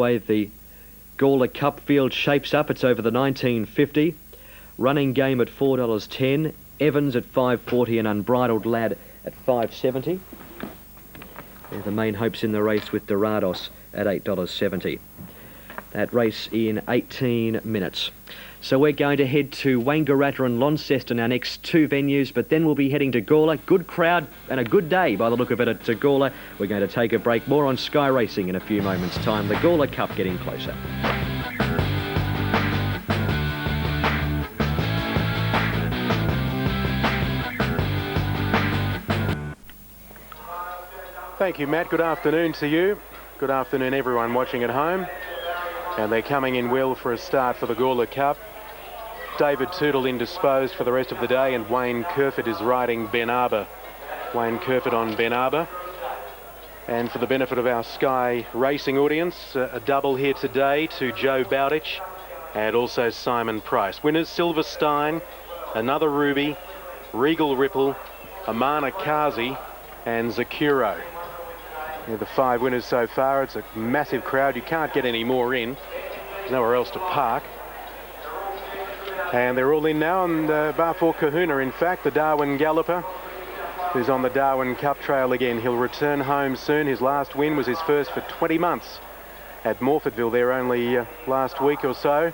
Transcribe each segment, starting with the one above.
Way the Gawler Cup field shapes up. It's over the 1950. Running Game at $4.10. Evans at $5.40 and Unbridled Lad at $5.70. They're the main hopes in the race with Dorados at $8.70. That race in 18 minutes. So we're going to head to Wangaratta and Launceston, our next two venues, but then we'll be heading to Gawler. Good crowd and a good day by the look of it at Gawler. We're going to take a break. More on Sky Racing in a few moments' time. The Gawler Cup getting closer. Thank you, Matt. Good afternoon to you. Good afternoon, everyone watching at home. And they're coming in well for a start for the Gawler Cup. David Tootle indisposed for the rest of the day, and Wayne Kerford is riding Ben Arbor. Wayne Kerford on Ben Arbor. And for the benefit of our Sky Racing audience, a double here today to Joe Bowditch and also Simon Price. Winners Silverstein, Another Ruby, Regal Ripple, Amana Kazi and Zakuro. Yeah, the five winners so far. It's a massive crowd. You can't get any more in. There's nowhere else to park. And they're all in now, and bar for Kahuna, in fact, the Darwin Galloper, who's on the Darwin Cup trail again. He'll return home soon. His last win was his first for 20 months at Morfordville there only last week or so.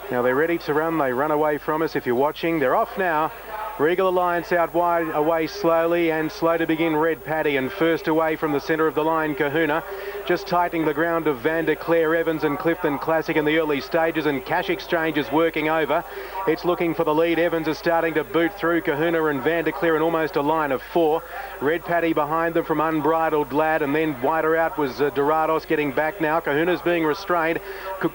Now they're ready to run. They run away from us if you're watching. They're off now. Regal Alliance out wide, away slowly, and slow to begin Red Paddy, and first away from the centre of the line Kahuna, just tightening the ground of Van der Clare, Evans and Clifton Classic in the early stages, and Cash Exchange is working over. It's looking for the lead. Evans is starting to boot through Kahuna and Van der Clare in almost a line of four. Red Paddy behind them from Unbridled Lad, and then wider out was Dorados getting back now. Kahuna's being restrained,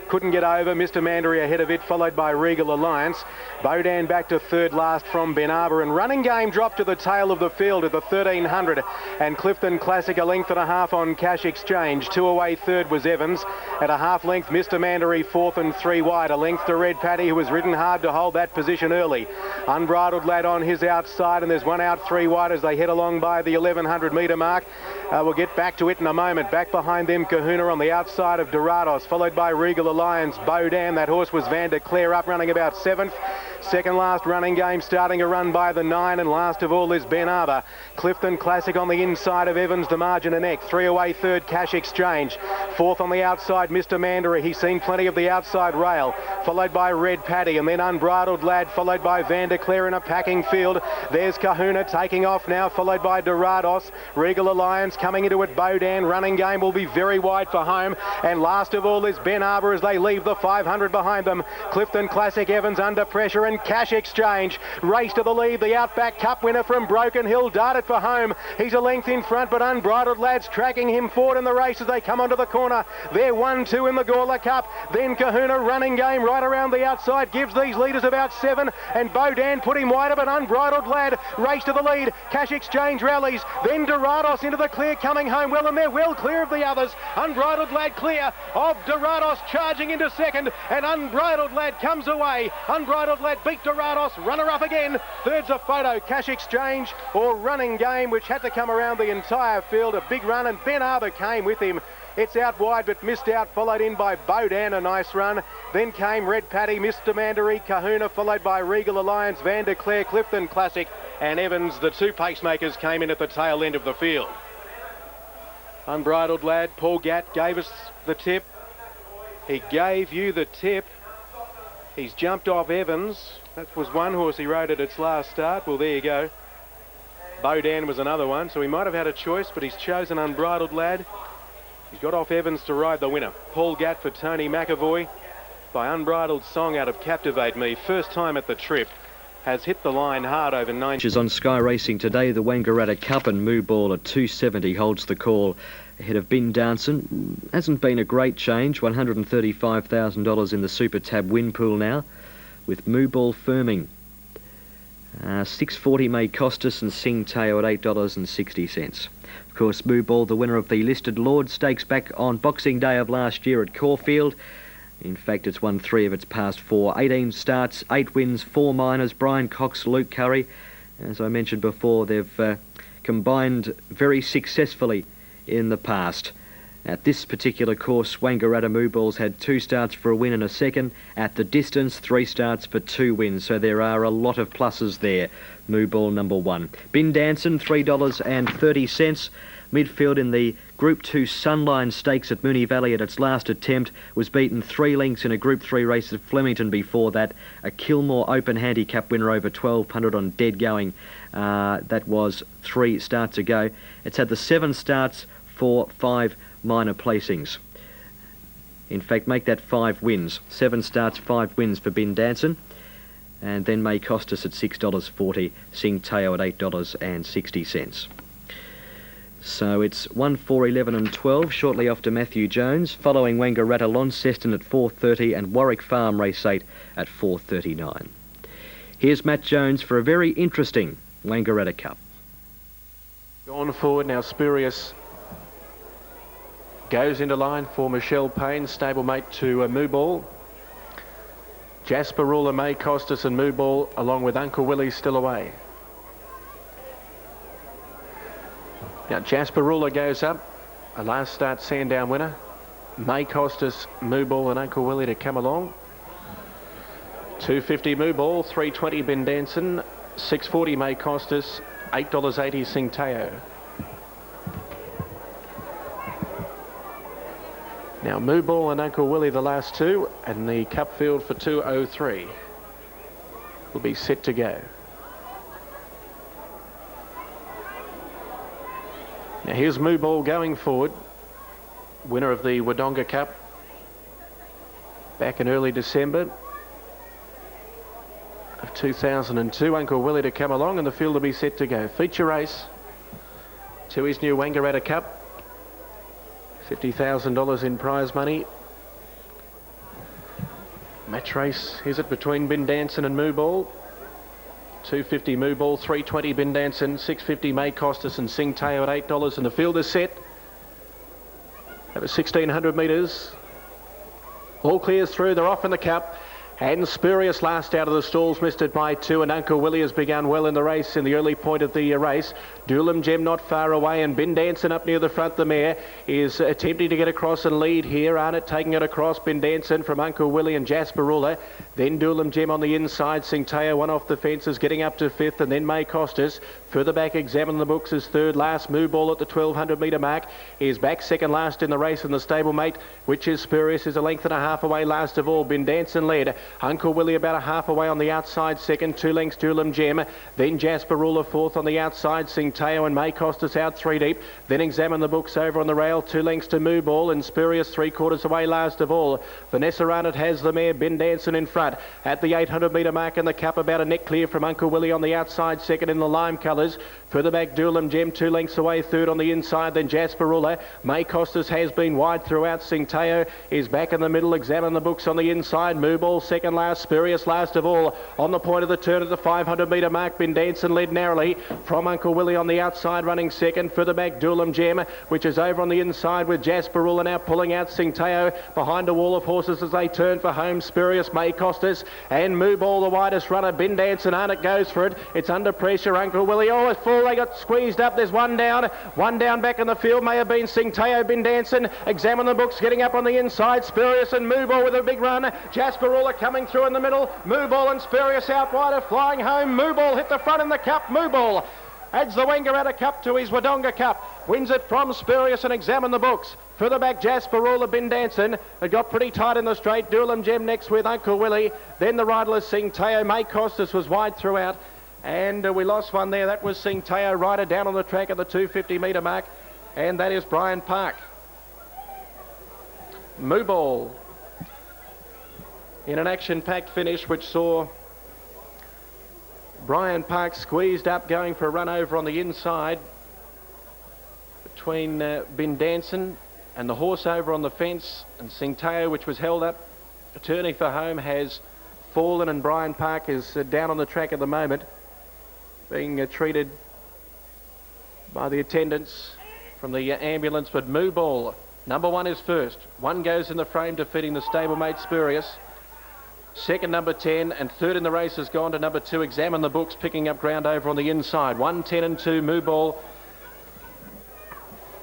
couldn't get over. Mr. Mandarin ahead of it, followed by Regal Alliance. Bodan back to third last from Ben Arbor, and Running Game dropped to the tail of the field at the 1300, and Clifton Classic a length and a half on Cash Exchange. Two away third was Evans at a half length. Mr. Mandarin fourth and three wide, a length to Red Paddy, who was ridden hard to hold that position early. Unbridled Lad on his outside, and there's one out three wide as they head along by the 1100 metre mark. We'll get back to it in a moment. Back behind them Kahuna on the outside of Dorados, followed by Regal Alliance. Bodan, that horse was Van der Clare, up running about seventh. Second last Running Game starting a run by the 9, and last of all is Ben Arbor. Clifton Classic on the inside of Evans, the margin and neck. Three away third Cash Exchange. Fourth on the outside Mr. Mandarin. He's seen plenty of the outside rail, followed by Red Paddy, and then Unbridled Lad, followed by Van der Clare in a packing field. There's Kahuna taking off now, followed by Dorados. Regal Alliance coming into it. Bodan. Running Game will be very wide for home, and last of all is Ben Arbor as they leave the 500 behind them. Clifton Classic, Evans under pressure, and Cash Exchange race to the lead. The Outback Cup winner from Broken Hill darted for home. He's a length in front, but Unbridled Lad's tracking him forward in the race as they come onto the corner. They're 1-2 in the Gawler Cup. Then Kahuna, Running Game right around the outside, gives these leaders about 7, and Bodan put him wider, but Unbridled Lad race to the lead. Cash Exchange rallies, then Dorados into the clear, coming home well, and they're well clear of the others. Unbridled Lad clear of Dorados, charging into second, and Unbridled Lad comes away. Unbridled Lad beat Dorados, runner up again. Third's a photo, Cash Exchange or Running Game, which had to come around the entire field. A big run, and Ben Arbor came with him. It's out wide but missed out, followed in by Bodan, a nice run. Then came Red Paddy, Mr. Mandarin, Kahuna, followed by Regal Alliance, Van der Clare, Clifton Classic and Evans. The two pacemakers came in at the tail end of the field. Unbridled Lad, Paul Gatt gave us the tip. He gave you the tip. He's jumped off Evans. That was one horse he rode at its last start. Well, there you go. Bodan was another one, so he might have had a choice, but he's chosen Unbridled Lad. He's got off Evans to ride the winner. Paul Gatt for Tony McAvoy by Unbridled Song out of Captivate Me. First time at the trip. Has hit the line hard over 9 inches. On Sky Racing today, the Wangaratta Cup, and Moo Ball at $2.70 holds the call ahead of Bin Downson. Hasn't been a great change. $135,000 in the Super Tab win pool now, with Moo Ball firming. $6.40 may cost us, and Sing Teo at $8.60. Of course, Moo Ball, the winner of the listed Lord Stakes back on Boxing Day of last year at Caulfield. In fact, it's won 3 of its past 4. 18 starts, 8 wins, 4 minors. Brian Cox, Luke Curry. As I mentioned before, they've combined very successfully in the past. At this particular course, Wangaratta Moo Balls had 2 starts for a win and a second. At the distance, 3 starts for 2 wins. So there are a lot of pluses there. Moo Ball number 1. Bin Danson, $3.30. Midfield in the Group 2 Sunline Stakes at Moonee Valley at its last attempt was beaten 3 lengths in a Group 3 race at Flemington before that. A Kilmore Open Handicap winner over 1200 on dead going. That was 3 starts ago. It's had the 7 starts for 5 minor placings. In fact, make that 5 wins. 7 starts, 5 wins for Bin Danson. And then May cost us at $6.40. Sing Teo at $8.60. So it's 1, 4, 11 and 12 shortly after Matthew Jones, following Wangaratta Launceston at 4:30 and Warwick Farm Race 8 at 4:39. Here's Matt Jones for a very interesting Wangaratta Cup. Gone forward now, Spurious goes into line for Michelle Payne, stablemate to Moo Ball. Jasper Ruler, May Costas and Moo Ball, along with Uncle Willie, still away. Now Jasper Ruler goes up, a last start Sandown winner. May Costas, Moo Ball and Uncle Willie to come along. 250 Moo Ball, 320 Bin Danson, 640 May Costas, $8.80 Sing Teo. Now Moo Ball and Uncle Willie the last 2, and the cup field for 203 will be set to go. Now here's Moo Ball going forward, winner of the Wodonga Cup back in early December of 2002. Uncle Willie to come along and the field will be set to go. Feature race to his new Wangaratta Cup. $50,000 in prize money. Match race, is it between Bin Danson and Moo Ball? 250 Moo Ball, 320 Bin Danson, 650 May Costas and Sing Teo at $8, and the field is set. Over 1,600 metres. All clears through, they're off in the cup. And Spurious last out of the stalls, missed it by 2, and Uncle Willie has begun well in the race in the early point of the race. Doolam Gem not far away, and Bin Danson up near the front. The mare is attempting to get across and lead here. Arnott taking it across. Bin Danson from Uncle Willie and Jasper Ruler. Then Doolam Gem on the inside. Sing Teo one off the fences, getting up to 5th, and then May Costas. Further back, Examine the Books is 3rd last. Moo Ball at the 1,200 metre mark is back 2nd last in the race, and the stablemate, which is Spurious, is a length and a half away last of all. Bin Danson led. Uncle Willie about a half away on the outside 2nd, 2 lengths Doolam Gem. Then Jasper Ruler 4th on the outside. Sing Teo and May Costas out 3 deep. Then Examine the Books over on the rail, 2 lengths to Moo Ball, and Spurious 3/4 away last of all. Vanessa Arnott has the mare. Bin Danson in front at the 800 metre mark in the cup, about a neck clear from Uncle Willie on the outside 2nd in the lime colours. Further back Doolam Gem 2 lengths away 3rd on the inside, then Jasper Ruler. May Costas has been wide throughout. Sing Teo is back in the middle. Examine the Books on the inside. Moo Ball 2nd last. Spurious last of all. On the point of the turn at the 500 metre mark, Bin Danson led narrowly from Uncle Willie on the outside, running 2nd. Further back Doolam Gem, which is over on the inside with Jasper Ruler now pulling out. Sing Teo behind a wall of horses as they turn for home. Spurious, May Costas and Moo Ball the widest runner. Bin Danson, Arnott goes for it. It's under pressure. Uncle Willie, oh, it's full. They got squeezed up. There's one down back in the field. May have been Sing Teo. Bin Danson, Examine the Books getting up on the inside. Spurious and Moo Ball with a big run. Jasper Ruler coming through in the middle. Moo Ball and Spurious out wider, flying home. Moo Ball hit the front in the cup. Moo Ball adds the Wangaratta Cup to his Wodonga Cup. Wins it from Spurious and Examine the Books. Further back, Jasper Ruler, Bin Danson. It got pretty tight in the straight. Doolam Gem next with Uncle Willie. Then the riderless Sing Teo. May Costas was wide throughout. And we lost one there. That was Sing Teo, rider down on the track at the 250 metre mark. And that is Brian Park. Moo Ball in an action-packed finish, which saw Brian Park squeezed up, going for a run over on the inside between Bin Danson and the horse over on the fence, and Sing Teo, which was held up, turning for home, has fallen, and Brian Park is down on the track at the moment, being treated by the attendants from the ambulance. But Moo Ball, number 1 is first. 1 goes in the frame, defeating the stablemate Spurious. 2nd, number 10, and 3rd in the race has gone to number 2, Examine the Books, picking up ground over on the inside. 1, 10 and 2, Moo Ball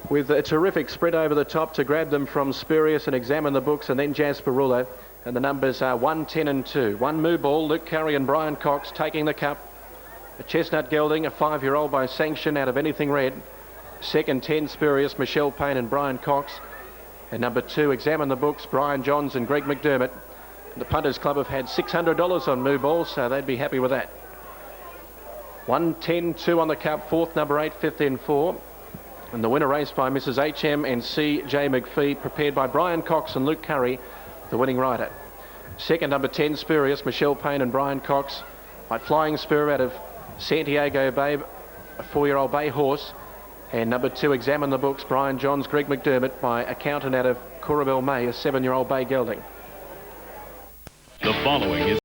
with a terrific sprint over the top to grab them from Spurious and Examine the Books, and then Jasperula. And the numbers are 1, 10 and 2. One Moo Ball, Luke Curry and Brian Cox taking the cup. A Chestnut Gelding, a 5-year-old by sanction out of Anything Red. Second, 10 Spurious, Michelle Payne and Brian Cox. And number 2, Examine the Books, Brian Johns and Greg McDermott. The Punters Club have had $600 on Moo Ball, so they'd be happy with that. 1, 10, 2 on the cup, fourth, number 8, fifth and 4. And the winner raced by Mrs. HM and C.J. McPhee, prepared by Brian Cox and Luke Curry, the winning rider. Second, number 10, Spurious, Michelle Payne and Brian Cox, by Flying Spur out of Santiago Bay, a 4-year-old bay horse. And number 2, Examine the Books, Brian Johns, Greg McDermott, by Accountant out of Corabel May, a 7-year-old bay gelding. The following is